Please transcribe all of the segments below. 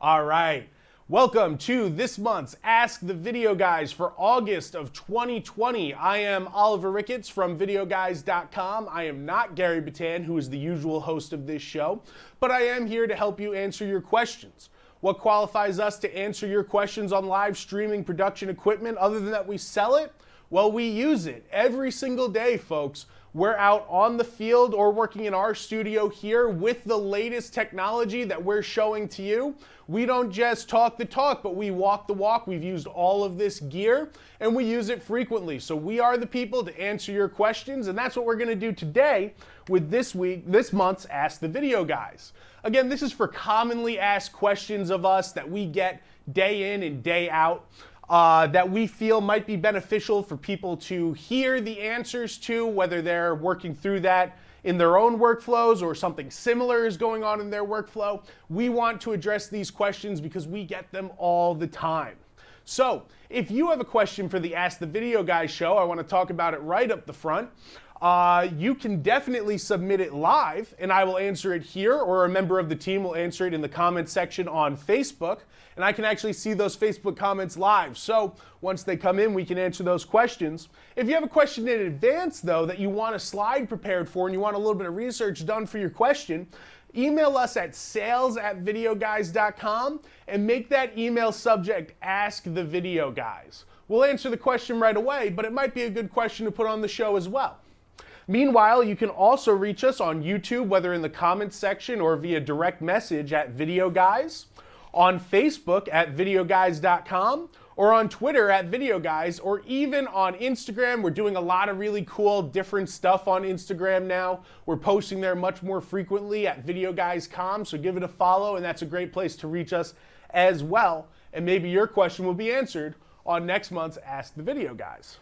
All right. Welcome to this month's Ask the Video Guys for August of 2020. I am Oliver Ricketts from Videoguys.com. I am not Gary Batan, who is the usual host of this show, but I am here to help you answer your questions. What qualifies us to answer your questions on live streaming production equipment other than that we sell it? Well, we use it every single day, folks. We're out on the field or working in our studio here with the latest technology that we're showing to you. We don't just talk the talk, but we walk the walk. We've used all of this gear and we use it frequently. So we are the people to answer your questions, and that's what we're going to do today with this month's Ask the Video Guys. Again, this is for commonly asked questions of us that we get day in and day out. That we feel might be beneficial for people to hear the answers to, whether they're working through that in their own workflows or something similar is going on in their workflow. We want to address these questions because we get them all the time. So if you have a question for the Ask the Video Guys show, I want to talk about it right up the front. You can definitely submit it live and I will answer it here, or a member of the team will answer it in the comments section on Facebook, and I can actually see those Facebook comments live. So once they come in, we can answer those questions. If you have a question in advance though that you want a slide prepared for and you want a little bit of research done for your question, email us at sales@videoguys.com and make that email subject Ask the Video Guys. We'll answer the question right away, but it might be a good question to put on the show as well. Meanwhile, you can also reach us on YouTube, whether in the comments section or via direct message at Videoguys, on Facebook at Videoguys.com, or on Twitter at Videoguys, or even on Instagram. We're doing a lot of really cool, different stuff on Instagram now. We're posting there much more frequently at Videoguys.com, so give it a follow, and that's a great place to reach us as well. And maybe your question will be answered on next month's Ask the Video Guys.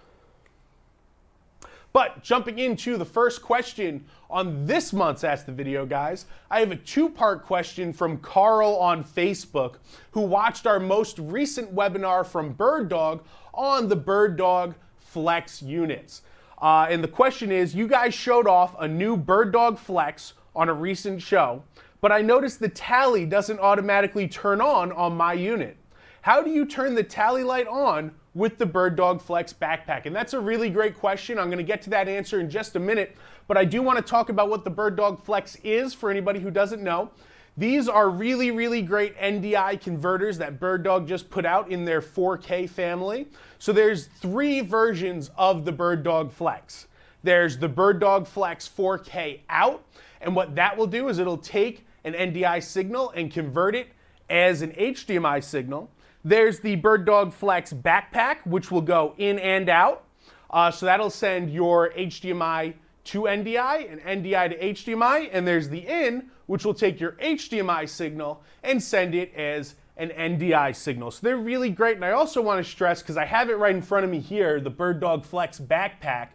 But jumping into the first question on this month's Ask the Video Guys, I have a two-part question from Carl on Facebook, who watched our most recent webinar from BirdDog on the BirdDog Flex units. And the question is, you guys showed off a new BirdDog Flex on a recent show, but I noticed the tally doesn't automatically turn on my unit. How do you turn the tally light on with the BirdDog Flex Backpack? And that's a really great question. I'm going to get to that answer in just a minute, but I do want to talk about what the BirdDog Flex is for anybody who doesn't know. These are really, really great NDI converters that BirdDog just put out in their 4K family. So there's three versions of the BirdDog Flex. There's the BirdDog Flex 4K Out, and what that will do is it'll take an NDI signal and convert it as an HDMI signal. There's the BirdDog Flex Backpack, which will go in and out. So that'll send your HDMI to NDI and NDI to HDMI. And there's the in, which will take your HDMI signal and send it as an NDI signal. So they're really great. And I also want to stress, because I have it right in front of me here, the BirdDog Flex Backpack.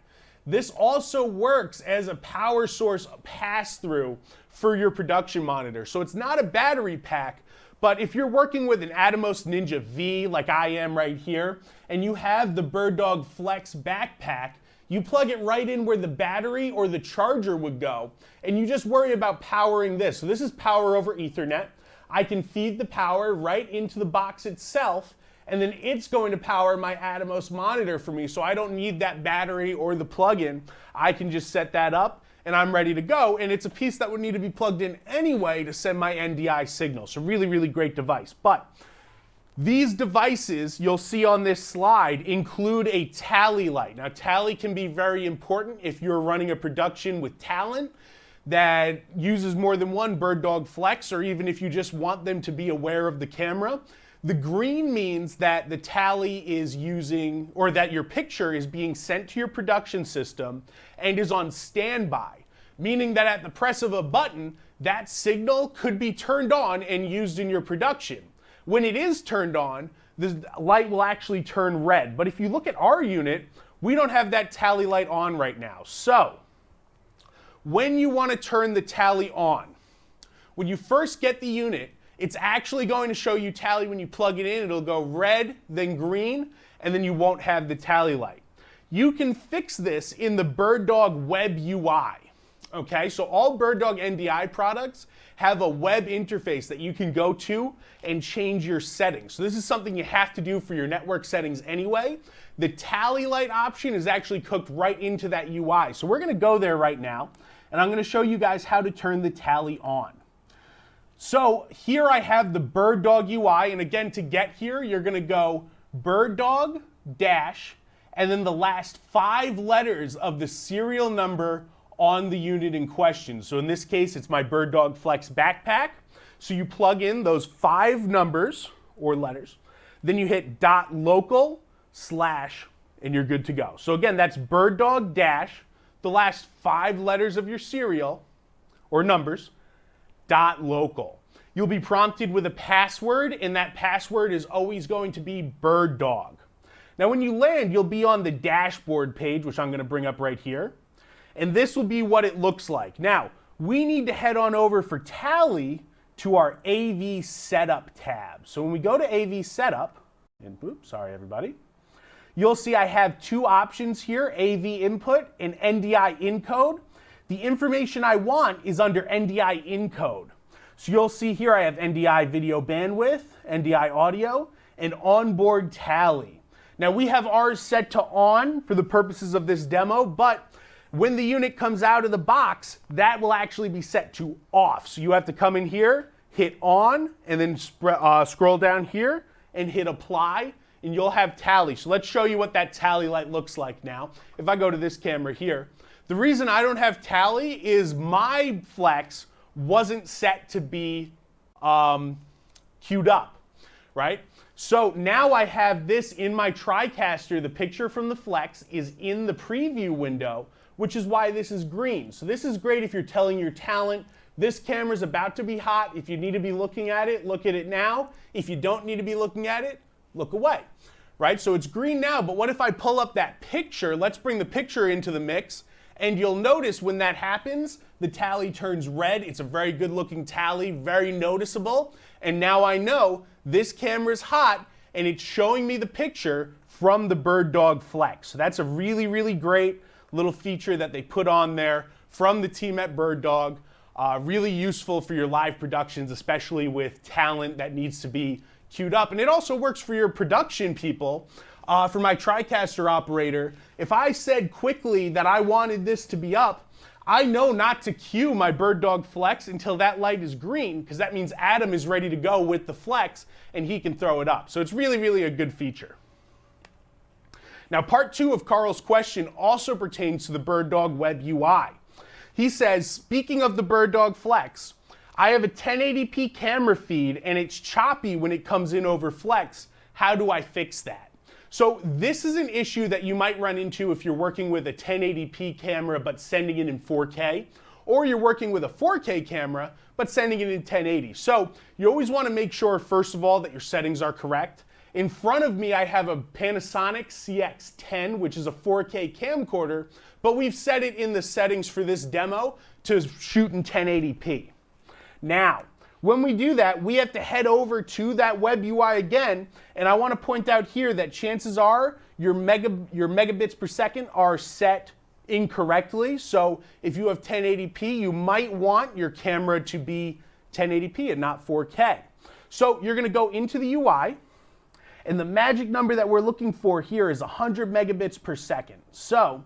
This also works as a power source pass-through for your production monitor. So it's not a battery pack, but if you're working with an Atomos Ninja V, like I am right here, and you have the BirdDog Flex Backpack, you plug it right in where the battery or the charger would go, and you just worry about powering this. So this is power over Ethernet. I can feed the power right into the box itself, and then it's going to power my Atomos monitor for me, so I don't need that battery or the plug-in. I can just set that up, and I'm ready to go, and it's a piece that would need to be plugged in anyway to send my NDI signal. So really, really great device. But these devices you'll see on this slide include a tally light. Now, tally can be very important if you're running a production with talent that uses more than one BirdDog Flex, or even if you just want them to be aware of the camera. The green means that the tally is using, or that your picture is being sent to your production system and is on standby, meaning that at the press of a button, that signal could be turned on and used in your production. When it is turned on, the light will actually turn red. But if you look at our unit, we don't have that tally light on right now. So when you want to turn the tally on, when you first get the unit, it's actually going to show you tally when you plug it in. It'll go red, then green, and then you won't have the tally light. You can fix this in the BirdDog web UI. Okay, so all BirdDog NDI products have a web interface that you can go to and change your settings. So this is something you have to do for your network settings anyway. The tally light option is actually cooked right into that UI. So we're gonna go there right now, and I'm gonna show you guys how to turn the tally on. So here I have the BirdDog UI, and again, to get here, you're gonna go BirdDog dash, and then the last 5 letters of the serial number on the unit in question. So in this case, it's my BirdDog Flex Backpack. So you plug in those 5 numbers or letters, then you hit .local/ and you're good to go. So again, that's BirdDog dash, the last 5 letters of your serial or numbers, .local. You'll be prompted with a password, and that password is always going to be BirdDog. Now when you land, you'll be on the dashboard page, which I'm going to bring up right here. And this will be what it looks like. Now, we need to head on over for tally to our AV setup tab. So when we go to AV setup, and oops, sorry everybody, you'll see I have 2 options here, AV input and NDI encode. The information I want is under NDI encode. So you'll see here I have NDI video bandwidth, NDI audio, and onboard tally. Now we have ours set to on for the purposes of this demo, but when the unit comes out of the box, that will actually be set to off. So you have to come in here, hit on, and then scroll down here and hit apply, and you'll have tally. So let's show you what that tally light looks like now. If I go to this camera here, the reason I don't have tally is my Flex wasn't set to be queued up, right? So now I have this in my TriCaster. The picture from the Flex is in the preview window, which is why this is green. So this is great if you're telling your talent, this camera's about to be hot. If you need to be looking at it, look at it now. If you don't need to be looking at it, look away, right? So it's green now, but what if I pull up that picture? Let's bring the picture into the mix, and you'll notice when that happens, the tally turns red. It's a very good looking tally, very noticeable. And now I know this camera's hot, and it's showing me the picture from the BirdDog Flex. So that's a really, really great little feature that they put on there from the team at BirdDog. Really useful for your live productions, especially with talent that needs to be queued up. And it also works for your production people. For my TriCaster operator, if I said quickly that I wanted this to be up, I know not to cue my BirdDog Flex until that light is green, because that means Adam is ready to go with the Flex and he can throw it up. So it's really, really a good feature. Now, part 2 of Carl's question also pertains to the BirdDog web UI. He says, speaking of the BirdDog Flex, I have a 1080p camera feed and it's choppy when it comes in over Flex. How do I fix that? So this is an issue that you might run into if you're working with a 1080p camera but sending it in 4K, or you're working with a 4K camera but sending it in 1080. So you always want to make sure, first of all, that your settings are correct. In front of me, I have a Panasonic CX-10, which is a 4K camcorder, but we've set it in the settings for this demo to shoot in 1080p. Now, when we do that, we have to head over to that web UI again, and I want to point out here that chances are your megabits per second are set incorrectly. So if you have 1080p, you might want your camera to be 1080p and not 4K. So you're going to go into the UI, and the magic number that we're looking for here is 100 megabits per second. So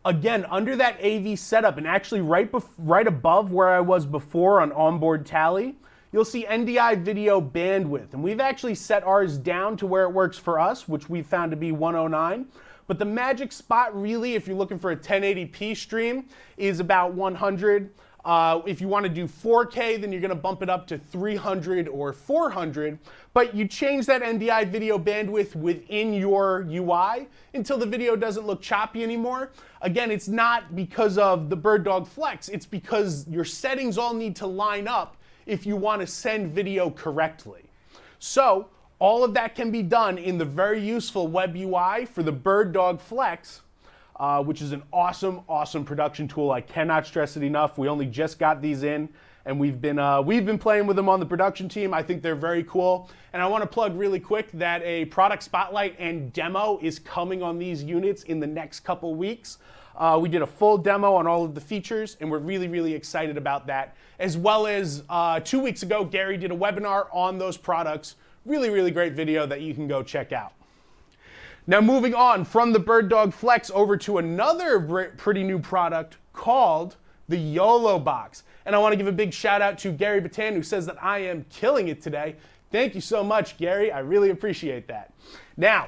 again, under that AV setup, and actually right above where I was before on onboard tally, you'll see NDI video bandwidth. And we've actually set ours down to where it works for us, which we found to be 109. But the magic spot really, if you're looking for a 1080p stream, is about 100. If you want to do 4K, then you're going to bump it up to 300 or 400. But you change that NDI video bandwidth within your UI until the video doesn't look choppy anymore. Again, it's not because of the BirdDog Flex. It's because your settings all need to line up if you want to send video correctly. So all of that can be done in the very useful web UI for the BirdDog Flex, which is an awesome, awesome production tool. I cannot stress it enough. We only just got these in, and we've been playing with them on the production team. I think they're very cool. And I want to plug really quick that a product spotlight and demo is coming on these units in the next couple weeks. We did a full demo on all of the features, and we're really, really excited about that. As well as 2 weeks ago, Gary did a webinar on those products. Really, really great video that you can go check out. Now moving on from the BirdDog Flex over to another pretty new product called the YoloBox. And I want to give a big shout out to Gary Batan, who says that I am killing it today. Thank you so much, Gary. I really appreciate that. Now,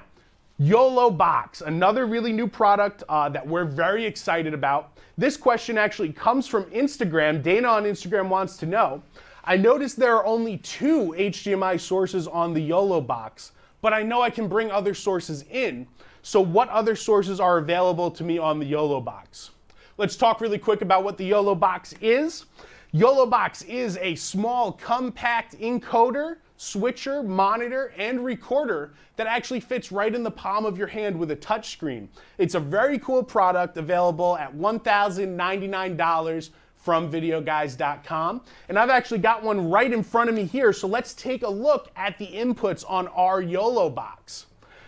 YoloBox, another really new product that we're very excited about. This question actually comes from Instagram. Dana on Instagram wants to know, I noticed there are only 2 HDMI sources on the YoloBox, but I know I can bring other sources in. So what other sources are available to me on the YoloBox? Let's talk really quick about what the YoloBox is. YoloBox is a small, compact encoder, switcher, monitor, and recorder that actually fits right in the palm of your hand with a touchscreen. It's a very cool product available at $1,099 from Videoguys.com. And I've actually got one right in front of me here, so let's take a look at the inputs on our YoloBox.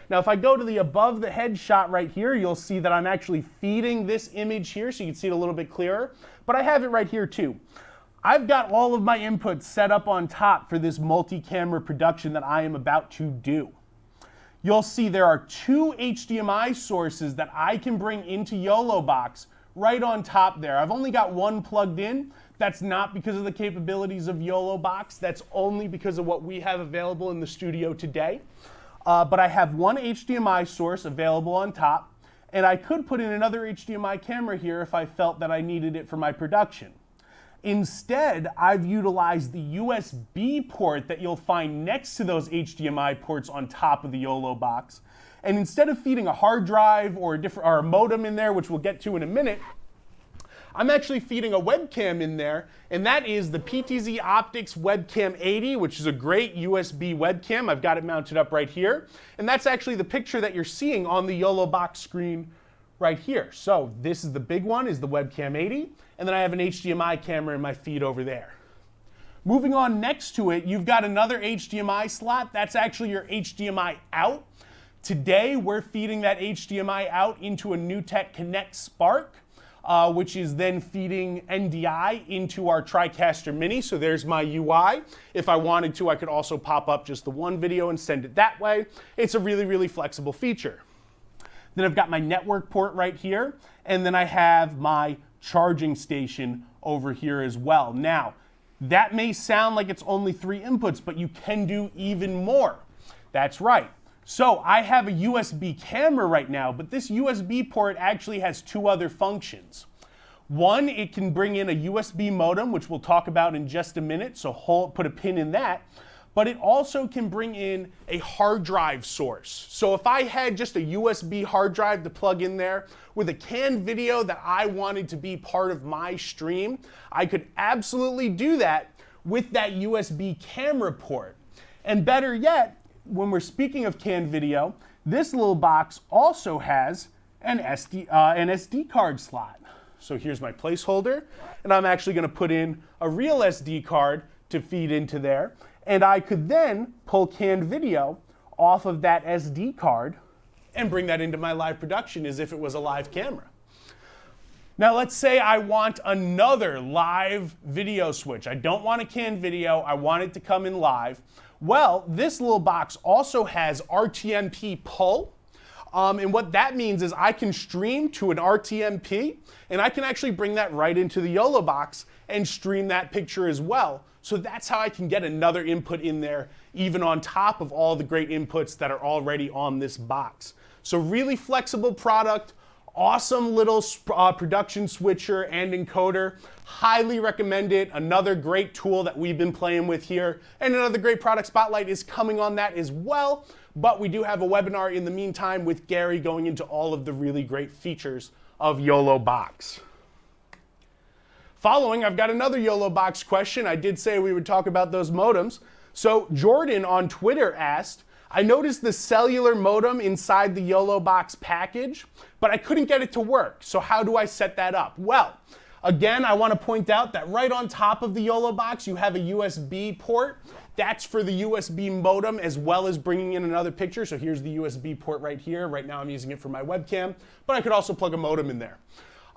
Now, if I go to the above the head shot right here, you'll see that I'm actually feeding this image here, so you can see it a little bit clearer. But I have it right here too. I've got all of my inputs set up on top for this multi-camera production that I am about to do. You'll see there are 2 HDMI sources that I can bring into YoloBox right on top there. I've only got one plugged in. That's not because of the capabilities of YoloBox. That's only because of what we have available in the studio today. But I have one HDMI source available on top, and I could put in another HDMI camera here if I felt that I needed it for my production. Instead, I've utilized the USB port that you'll find next to those HDMI ports on top of the YoloBox. And instead of feeding a hard drive or a modem in there, which we'll get to in a minute, I'm actually feeding a webcam in there, and that is the PTZ Optics Webcam 80, which is a great USB webcam. I've got it mounted up right here. And that's actually the picture that you're seeing on the YoloBox screen right here. So this is the big one, is the Webcam 80, and then I have an HDMI camera in my feed over there. Moving on next to it, you've got another HDMI slot. That's actually your HDMI out. Today, we're feeding that HDMI out into a NewTek Connect Spark, which is then feeding NDI into our TriCaster Mini. So there's my UI. If I wanted to, I could also pop up just the one video and send it that way. It's a really, really flexible feature. Then I've got my network port right here, and then I have my charging station over here as well. Now, that may sound like it's only 3 inputs, but you can do even more. That's right. So I have a USB camera right now, but this USB port actually has 2 other functions. One, it can bring in a USB modem, which we'll talk about in just a minute, so put a pin in that. But it also can bring in a hard drive source. So if I had just a USB hard drive to plug in there with a canned video that I wanted to be part of my stream, I could absolutely do that with that USB camera port. And better yet, when we're speaking of canned video, this little box also has an SD card slot. So here's my placeholder, and I'm actually going to put in a real SD card to feed into there. And I could then pull canned video off of that SD card and bring that into my live production as if it was a live camera. Now let's say I want another live video switch. I don't want a canned video, I want it to come in live. Well, this little box also has RTMP pull. And what that means is I can stream to an RTMP, and I can actually bring that right into the YoloBox and stream that picture as well. So that's how I can get another input in there, even on top of all the great inputs that are already on this box. So really flexible product, awesome little production switcher and encoder. Highly recommend it. Another great tool that we've been playing with here. And another great product spotlight is coming on that as well. But we do have a webinar in the meantime with Gary going into all of the really great features of YoloBox. Following, I've got another YoloBox question. I did say we would talk about those modems. So Jordan on Twitter asked, I noticed the cellular modem inside the YoloBox package, but I couldn't get it to work. So how do I set that up? Well, again, I want to point out that right on top of the YoloBox, you have a USB port. That's for the USB modem as well as bringing in another picture. So here's the USB port right here. Right now I'm using it for my webcam, but I could also plug a modem in there.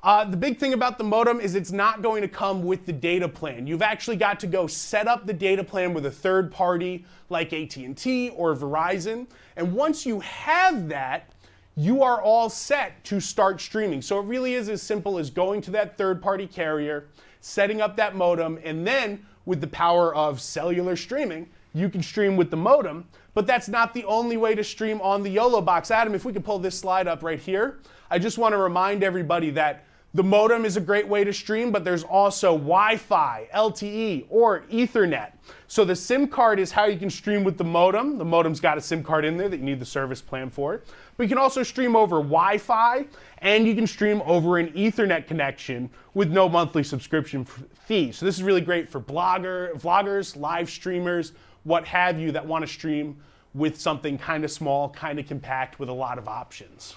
The big thing about the modem is it's not going to come with the data plan. You've actually got to go set up the data plan with a third party like AT&T or Verizon. And once you have that, you are all set to start streaming. So it really is as simple as going to that third party carrier, setting up that modem, and then with the power of cellular streaming, you can stream with the modem. But that's not the only way to stream on the YoloBox. Adam, if we could pull this slide up right here, I just want to remind everybody that the modem is a great way to stream, but there's also Wi-Fi, LTE, or Ethernet. So the SIM card is how you can stream with the modem. The modem's got a SIM card in there that you need the service plan for. But you can also stream over Wi-Fi, and you can stream over an Ethernet connection with no monthly subscription fee. So this is really great for vloggers, live streamers, what have you, that want to stream with something kind of small, kind of compact with a lot of options.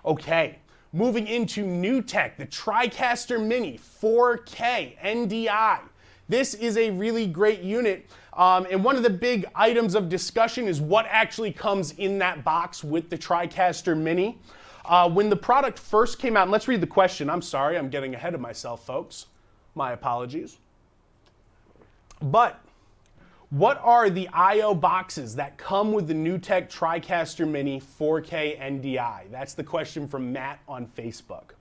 Okay. Moving into NewTek, the TriCaster Mini 4K NDI. This is a really great unit, and one of the big items of discussion is what actually comes in that box with the TriCaster Mini. When the product first came out, and let's read the question. I'm sorry, I'm getting ahead of myself, folks. My apologies. But what are the I/O boxes that come with the NewTek TriCaster Mini 4K NDI? That's the question from Matt on Facebook.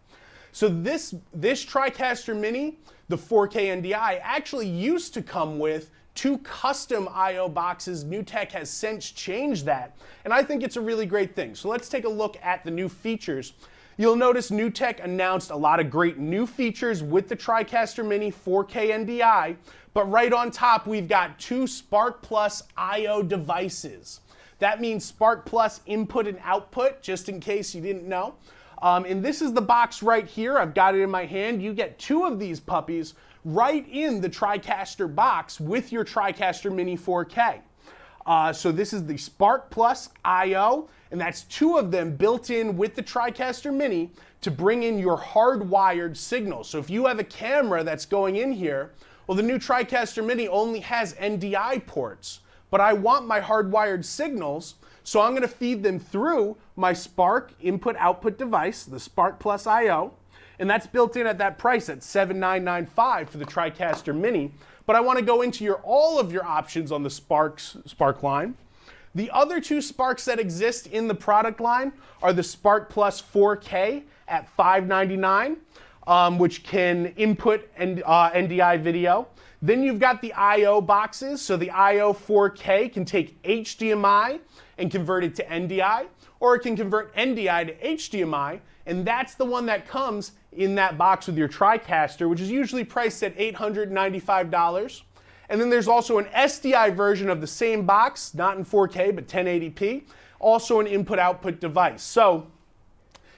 So this TriCaster Mini, the 4K NDI, actually used to come with 2 custom I/O boxes. NewTek has since changed that, and I think it's a really great thing. So let's take a look at the new features. You'll notice NewTek announced a lot of great new features with the TriCaster Mini 4K NDI, but right on top we've got 2 Spark Plus I/O devices. That means Spark Plus input and output, just in case you didn't know. And this is the box right here. I've got it in my hand. You get 2 of these puppies right in the TriCaster box with your TriCaster Mini 4K. So this is the Spark Plus I/O, and that's 2 of them built in with the TriCaster Mini to bring in your hardwired signal. So if you have a camera that's going in here, well, the new TriCaster Mini only has NDI ports, but I want my hardwired signals, so I'm going to feed them through my Spark input-output device, the Spark Plus I/O, and that's built in at that price at $7,995 for the TriCaster Mini. But I want to go into all of your options on the Spark line. The other 2 Sparks that exist in the product line are the Spark Plus 4K at $599, which can input NDI video. Then you've got the I/O boxes. So the I/O 4K can take HDMI and convert it to NDI, or it can convert NDI to HDMI, and that's the one that comes in that box with your TriCaster, which is usually priced at $895. And then there's also an SDI version of the same box, not in 4K, but 1080p, also an input-output device. So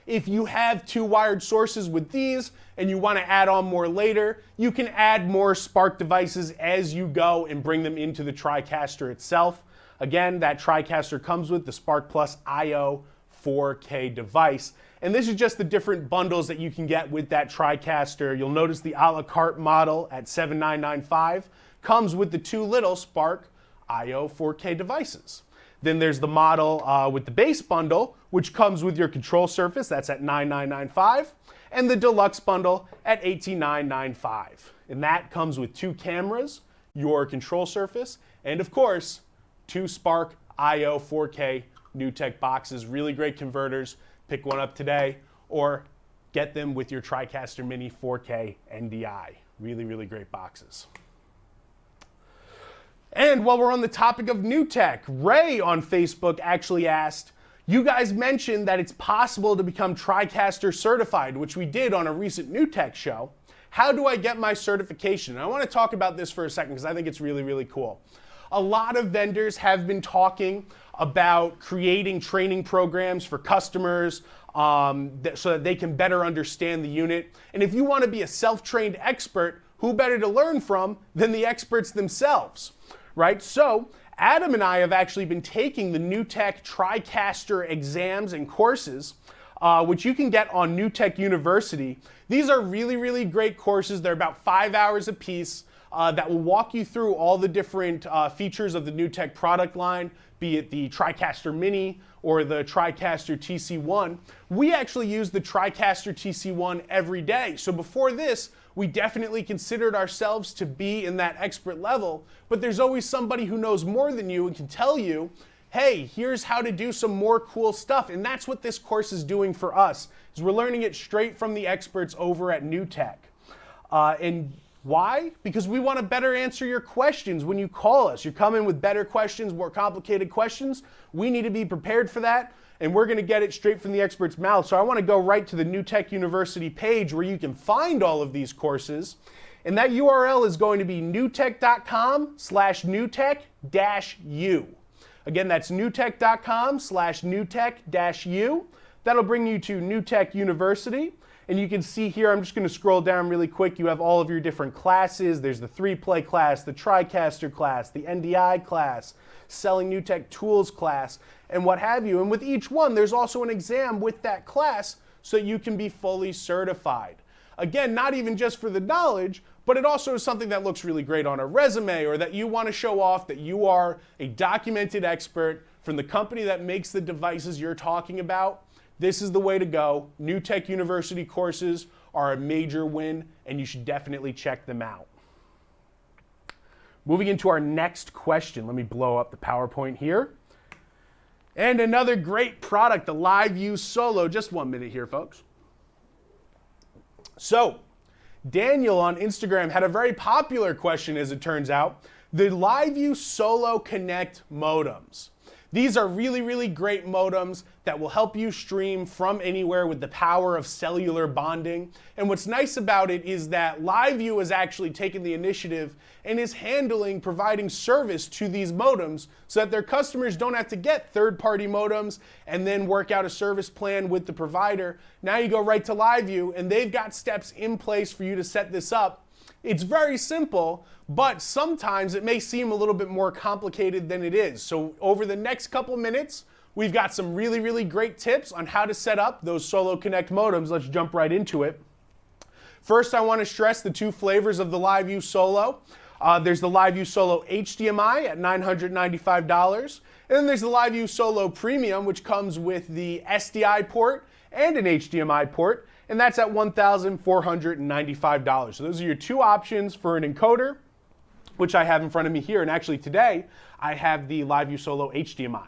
if you have 2 wired sources with these and you want to add on more later, you can add more Spark devices as you go and bring them into the TriCaster itself. Again, that TriCaster comes with the Spark Plus I/O 4K device. And this is just the different bundles that you can get with that TriCaster. You'll notice the a la carte model at $7,995 comes with the 2 little Spark I/O 4K devices. Then there's the model with the base bundle, which comes with your control surface. That's at $9,995. And the deluxe bundle at $18,995. And that comes with 2 cameras, your control surface, and of course, 2 Spark I/O 4K NewTek boxes. Really great converters. Pick one up today or get them with your TriCaster Mini 4K NDI. Really, really great boxes. And while we're on the topic of NewTek, Ray on Facebook actually asked, you guys mentioned that it's possible to become TriCaster certified, which we did on a recent NewTek show. How do I get my certification? And I want to talk about this for a second because I think it's really, really cool. A lot of vendors have been talking about creating training programs for customers so that they can better understand the unit. And if you want to be a self-trained expert, who better to learn from than the experts themselves, right? So Adam and I have actually been taking the NewTek TriCaster exams and courses, which you can get on NewTek University. These are really, really great courses. They're about 5 hours a piece. that will walk you through all the different features of the NewTek product line, be it the TriCaster Mini or the TriCaster TC1. We actually use the TriCaster TC1 every day. So before this, we definitely considered ourselves to be in that expert level, but there's always somebody who knows more than you and can tell you, hey, here's how to do some more cool stuff. And that's what this course is doing for us, is we're learning it straight from the experts over at NewTek. And why? Because we want to better answer your questions when you call us. You're coming with better questions, more complicated questions. We need to be prepared for that, and we're going to get it straight from the expert's mouth. So I want to go right to the NewTek University page where you can find all of these courses. And that URL is going to be newtek.com/newtek-u. Again, that's newtek.com/newtek-u. That'll bring you to NewTek University. And you can see here, I'm just going to scroll down really quick. You have all of your different classes. There's the 3-play class, the TriCaster class, the NDI class, Selling NewTek Tools class, and what have you. And with each one, there's also an exam with that class so you can be fully certified. Again, not even just for the knowledge, but it also is something that looks really great on a resume, or that you want to show off that you are a documented expert from the company that makes the devices you're talking about. This is the way to go. NewTek University courses are a major win, and you should definitely check them out. Moving into our next question. Let me blow up the PowerPoint here. And another great product, the LiveU Solo. Just 1 minute here, folks. So, Daniel on Instagram had a very popular question, as it turns out. The LiveU Solo Connect modems. These are really, really great modems that will help you stream from anywhere with the power of cellular bonding. And what's nice about it is that LiveU has actually taken the initiative and is providing service to these modems so that their customers don't have to get third-party modems and then work out a service plan with the provider. Now you go right to LiveU, and they've got steps in place for you to set this up. It's very simple, but sometimes it may seem a little bit more complicated than it is. So over the next couple minutes, we've got some really, really great tips on how to set up those Solo Connect modems. Let's jump right into it. First, I want to stress the 2 flavors of the LiveU Solo. There's the LiveU Solo HDMI at $995, and then there's the LiveU Solo Premium, which comes with the SDI port and an HDMI port, and that's at $1,495. So those are your 2 options for an encoder, which I have in front of me here. And actually today, I have the LiveU Solo HDMI.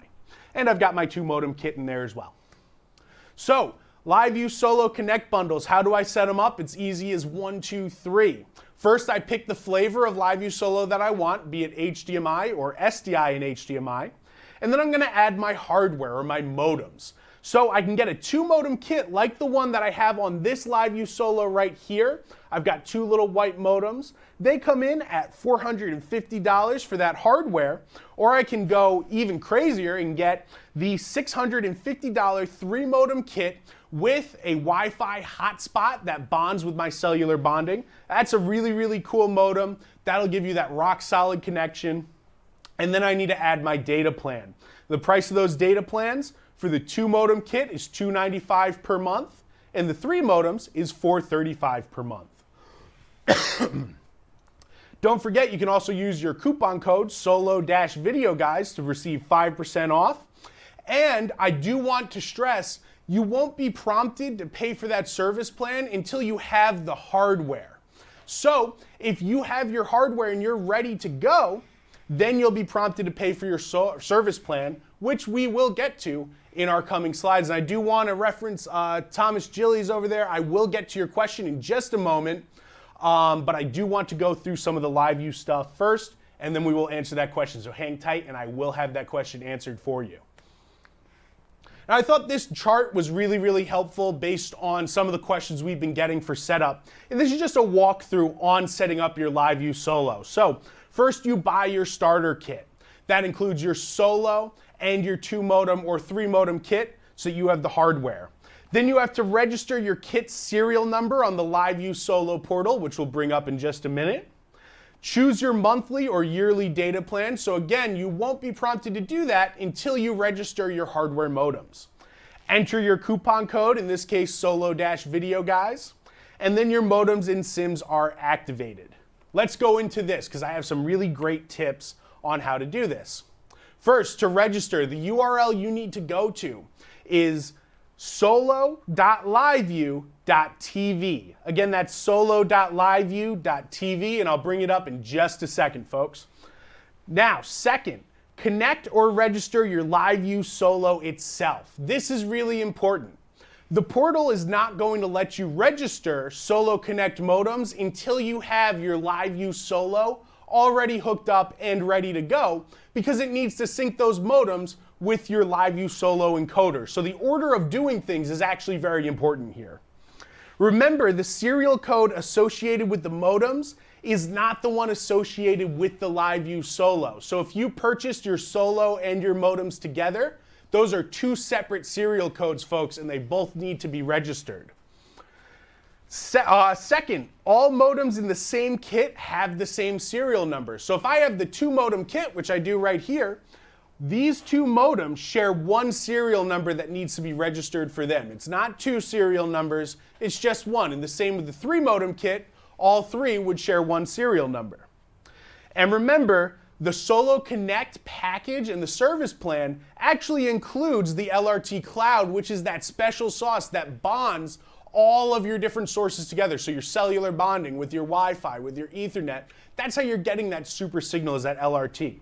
And I've got my 2 modem kit in there as well. So, LiveU Solo Connect bundles, how do I set them up? It's easy as 1, 2, 3. First, I pick the flavor of LiveU Solo that I want, be it HDMI or SDI and HDMI. And then I'm going to add my hardware or my modems. So I can get a 2 modem kit like the one that I have on this LiveU Solo right here. I've got 2 little white modems. They come in at $450 for that hardware, or I can go even crazier and get the $650 3 modem kit with a Wi-Fi hotspot that bonds with my cellular bonding. That's a really, really cool modem. That'll give you that rock solid connection. And then I need to add my data plan. The price of those data plans for the 2 modem kit is $295 per month, and the 3 modems is $435 per month. Don't forget, you can also use your coupon code Solo-Videoguys to receive 5% off. And I do want to stress, you won't be prompted to pay for that service plan until you have the hardware. So if you have your hardware and you're ready to go, then you'll be prompted to pay for your service plan, which we will get to in our coming slides. And I do want to reference Thomas Gillies over there. I will get to your question in just a moment, but I do want to go through some of the LiveU stuff first, and then we will answer that question. So hang tight, and I will have that question answered for you. Now, I thought this chart was really, really helpful based on some of the questions we've been getting for setup. And this is just a walkthrough on setting up your LiveU Solo. So first, you buy your starter kit. That includes your Solo and your 2 modem or 3 modem kit, so you have the hardware. Then you have to register your kit serial number on the LiveU Solo portal, which we'll bring up in just a minute. Choose your monthly or yearly data plan. So again, you won't be prompted to do that until you register your hardware modems. Enter your coupon code, in this case Solo-Videoguys, and then your modems and SIMs are activated. let's go into this because I have some really great tips on how to do this. First, to register, the URL you need to go to is solo.liveu.tv. Again, that's solo.liveu.tv, and I'll bring it up in just a second, folks. Now, second, connect or register your LiveU Solo itself. This is really important. The portal is not going to let you register Solo Connect modems until you have your LiveU Solo already hooked up and ready to go, because it needs to sync those modems with your LiveU Solo encoder. So the order of doing things is actually very important here. Remember, the serial code associated with the modems is not the one associated with the LiveU Solo. So if you purchased your Solo and your modems together, those are two separate serial codes, folks, and they both need to be registered. Second, all modems in the same kit have the same serial number. So if I have the 2 modem kit, which I do right here, these 2 modems share one serial number that needs to be registered for them. It's not 2 serial numbers, it's just one. And the same with the 3 modem kit, all 3 would share one serial number. And remember, the Solo Connect package and the service plan actually includes the LRT Cloud, which is that special sauce that bonds all of your different sources together. So your cellular bonding with your Wi-Fi, with your Ethernet, that's how you're getting that super signal, is that LRT.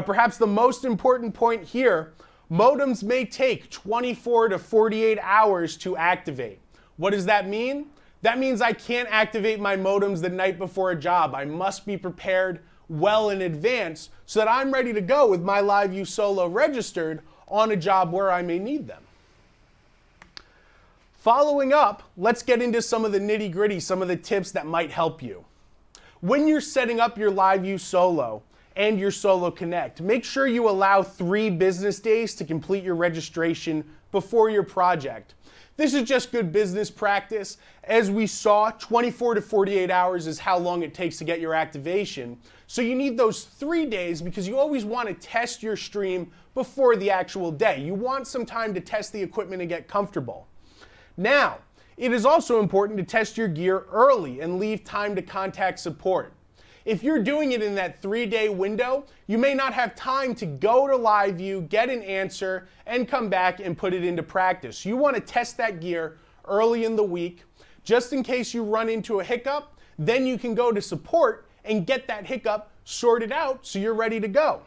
Perhaps the most important point here, modems may take 24 to 48 hours to activate. What does that mean? That means I can't activate my modems the night before a job. I must be prepared well in advance so that I'm ready to go with my LiveU Solo registered on a job where I may need them. Following up, let's get into some of the nitty-gritty, some of the tips that might help you. When you're setting up your LiveU Solo and your Solo Connect, make sure you allow 3 business days to complete your registration before your project. This is just good business practice. As we saw, 24 to 48 hours is how long it takes to get your activation. So you need those 3 days because you always want to test your stream before the actual day. You want some time to test the equipment and get comfortable. Now, it is also important to test your gear early and leave time to contact support. If you're doing it in that 3-day window, you may not have time to go to LiveU, get an answer, and come back and put it into practice. You want to test that gear early in the week, just in case you run into a hiccup, then you can go to support and get that hiccup sorted out so you're ready to go.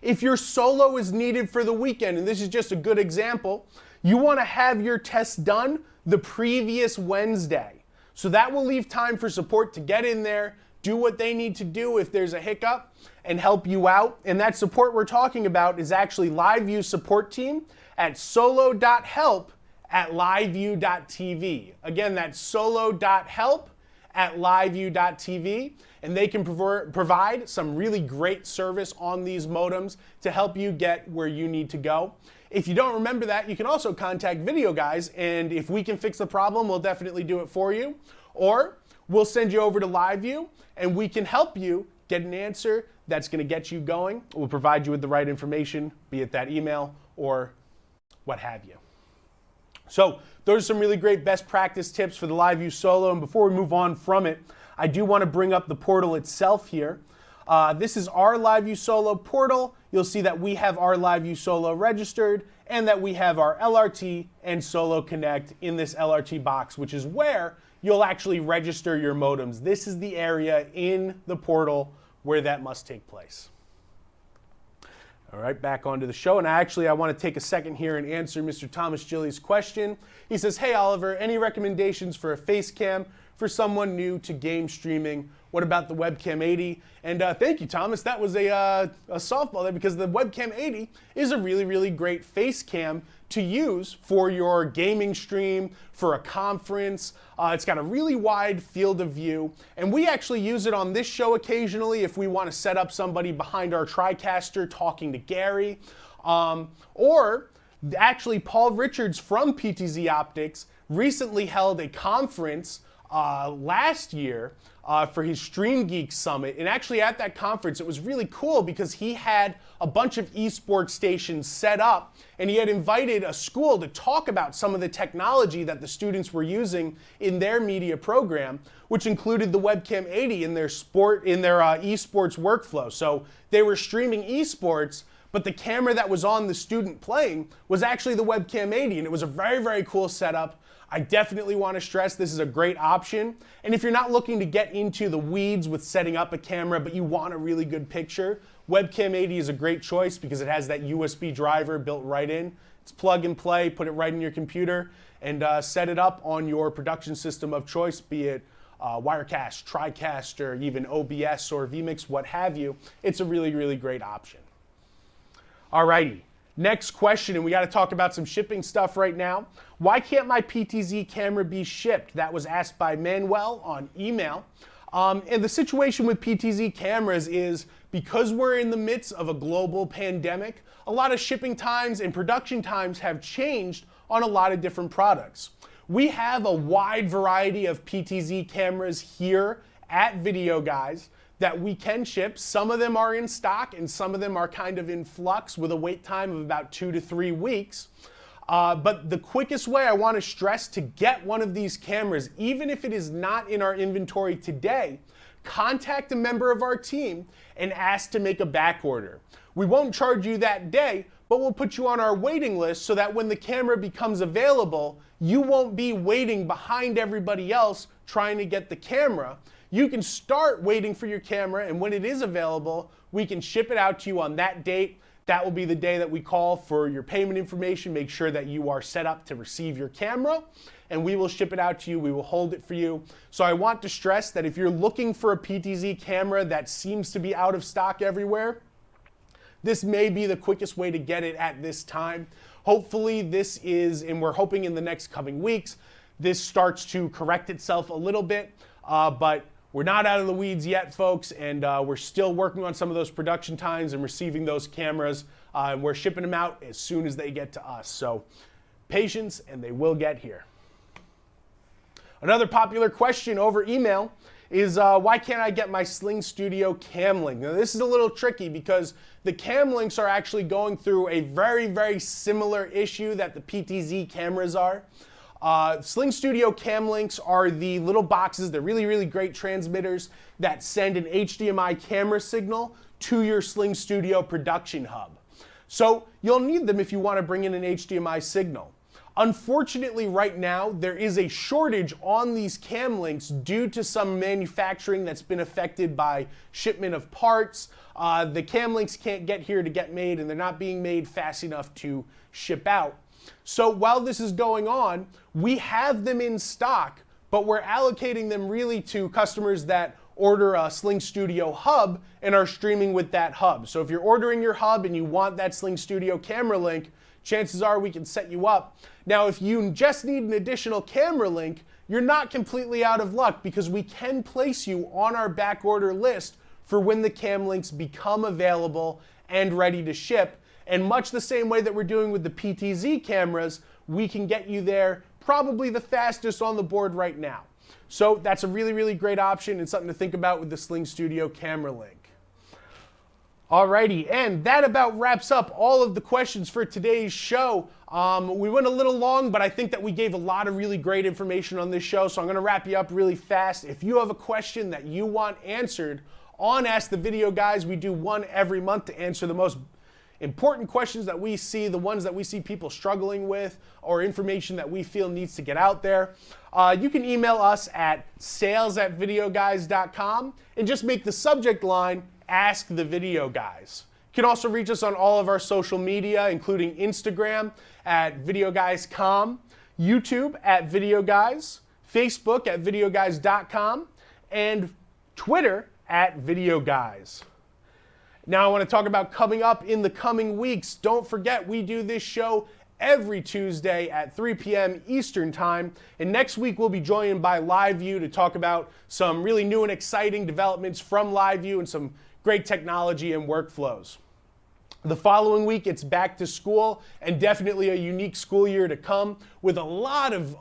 If your Solo is needed for the weekend, and this is just a good example, you want to have your test done the previous Wednesday. So that will leave time for support to get in there, do what they need to do if there's a hiccup, and help you out. And that support we're talking about is actually LiveU support team at solo.help@liveu.tv. Again, that's solo.help@liveu.tv. And they can provide some really great service on these modems to help you get where you need to go. If you don't remember that, you can also contact Videoguys, and if we can fix the problem, we'll definitely do it for you. Or we'll send you over to LiveU, and we can help you get an answer that's going to get you going. We'll provide you with the right information, be it that email or what have you. So those are some really great best practice tips for the LiveU Solo. And before we move on from it, I do want to bring up the portal itself here. This is our LiveU Solo portal. You'll see that we have our LiveU Solo registered and that we have our LRT and Solo Connect in this LRT box, which is where you'll actually register your modems. This is the area in the portal where that must take place. All right, back onto the show. And I want to take a second here and answer Mr. Thomas Gillies' question. He says, "Hey Oliver, any recommendations for a face cam for someone new to game streaming? What about the Webcam 80? And thank you, Thomas. That was a softball there, because the Webcam 80 is a really, really great face cam to use for your gaming stream, for a conference. It's got a really wide field of view, and we actually use it on this show occasionally if we want to set up somebody behind our TriCaster talking to Gary. Or actually, Paul Richards from PTZ Optics recently held a conference last year for his Stream Geek Summit. And actually at that conference, it was really cool because he had a bunch of esports stations set up, and he had invited a school to talk about some of the technology that the students were using in their media program, which included the Webcam 80 in their esports workflow. So they were streaming esports, but the camera that was on the student playing was actually the Webcam 80, and it was a very, very cool setup. I definitely want to stress this is a great option. And if you're not looking to get into the weeds with setting up a camera, but you want a really good picture, Webcam 80 is a great choice because it has that USB driver built right in. It's plug and play, put it right in your computer, and set it up on your production system of choice, be it Wirecast, TriCaster, even OBS or vMix, what have you. It's a really, really great option. Alrighty. Next question, and we got to talk about some shipping stuff right now. Why can't my PTZ camera be shipped? That was asked by Manuel on email. And the situation with PTZ cameras is because we're in the midst of a global pandemic, a lot of shipping times and production times have changed on a lot of different products. We have a wide variety of PTZ cameras here at Videoguys that we can ship. Some of them are in stock and some of them are kind of in flux with a wait time of about 2 to 3 weeks. But the quickest way I want to stress to get one of these cameras, even if it is not in our inventory today, contact a member of our team and ask to make a back order. We won't charge you that day, but we'll put you on our waiting list so that when the camera becomes available, you won't be waiting behind everybody else trying to get the camera. You can start waiting for your camera, and when it is available, we can ship it out to you on that date. That will be the day that we call for your payment information. Make sure that you are set up to receive your camera, and we will ship it out to you. We will hold it for you. So I want to stress that if you're looking for a PTZ camera that seems to be out of stock everywhere, this may be the quickest way to get it at this time. Hopefully this is, and we're hoping in the next coming weeks, this starts to correct itself a little bit, but we're not out of the weeds yet, folks, and we're still working on some of those production times and receiving those cameras. And we're shipping them out as soon as they get to us. So patience, and they will get here. Another popular question over email is why can't I get my Sling Studio cam link? Now this is a little tricky because the cam links are actually going through a very, very similar issue that the PTZ cameras are. Sling Studio cam links are the little boxes. They're really, really great transmitters that send an HDMI camera signal to your Sling Studio production hub. So you'll need them if you want to bring in an HDMI signal. Unfortunately, right now, there is a shortage on these cam links due to some manufacturing that's been affected by shipment of parts. The cam links can't get here to get made, and they're not being made fast enough to ship out. So while this is going on, we have them in stock, but we're allocating them really to customers that order a Sling Studio hub and are streaming with that hub. So if you're ordering your hub and you want that Sling Studio camera link, chances are we can set you up. Now, if you just need an additional camera link, you're not completely out of luck because we can place you on our back order list for when the cam links become available and ready to ship. And much the same way that we're doing with the PTZ cameras, we can get you there probably the fastest on the board right now. So that's a really, really great option and something to think about with the Sling Studio camera link. Alrighty, and that about wraps up all of the questions for today's show. We went a little long, but I think that we gave a lot of really great information on this show, so I'm going to wrap you up really fast. If you have a question that you want answered on Ask the Video Guys, we do one every month to answer the most important questions that we see, the ones that we see people struggling with, or information that we feel needs to get out there. You can email us at sales@videoguys.com and just make the subject line Ask the Video Guys. You can also reach us on all of our social media, including Instagram at VideoGuys.com, YouTube at VideoGuys, Facebook at VideoGuys.com, and Twitter at VideoGuys. Now I want to talk about coming up in the coming weeks. Don't forget, we do this show every Tuesday at 3 p.m. Eastern Time. And next week, we'll be joined by LiveU to talk about some really new and exciting developments from LiveU and some great technology and workflows. The following week, it's back to school, and definitely a unique school year to come with a lot of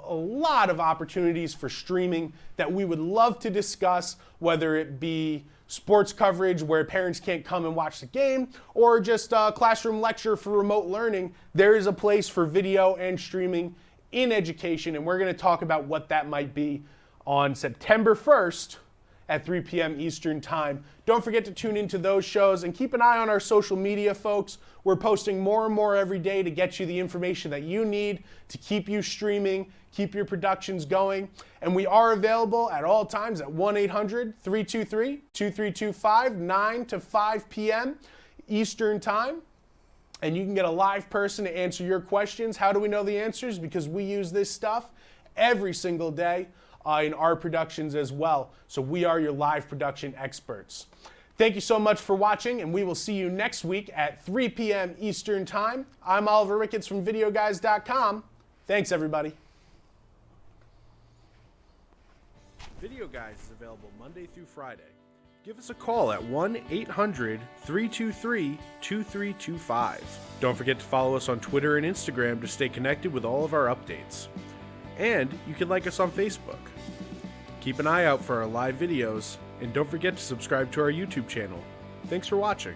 opportunities for streaming that we would love to discuss, whether it be sports coverage where parents can't come and watch the game, or just a classroom lecture for remote learning. There is a place for video and streaming in education, and we're going to talk about what that might be on September 1st at 3 p.m. Eastern Time. Don't forget to tune into those shows and keep an eye on our social media, folks. We're posting more and more every day to get you the information that you need to keep you streaming, keep your productions going. And we are available at all times at 1-800-323-2325, 9 to 5 p.m. Eastern Time. And you can get a live person to answer your questions. How do we know the answers? Because we use this stuff every single day in our productions as well. So we are your live production experts. Thank you so much for watching, and we will see you next week at 3 p.m. Eastern Time. I'm Oliver Ricketts from Videoguys.com. Thanks, everybody. Videoguys is available Monday through Friday. Give us a call at 1-800-323-2325. Don't forget to follow us on Twitter and Instagram to stay connected with all of our updates. And you can like us on Facebook. Keep an eye out for our live videos, and don't forget to subscribe to our YouTube channel. Thanks for watching.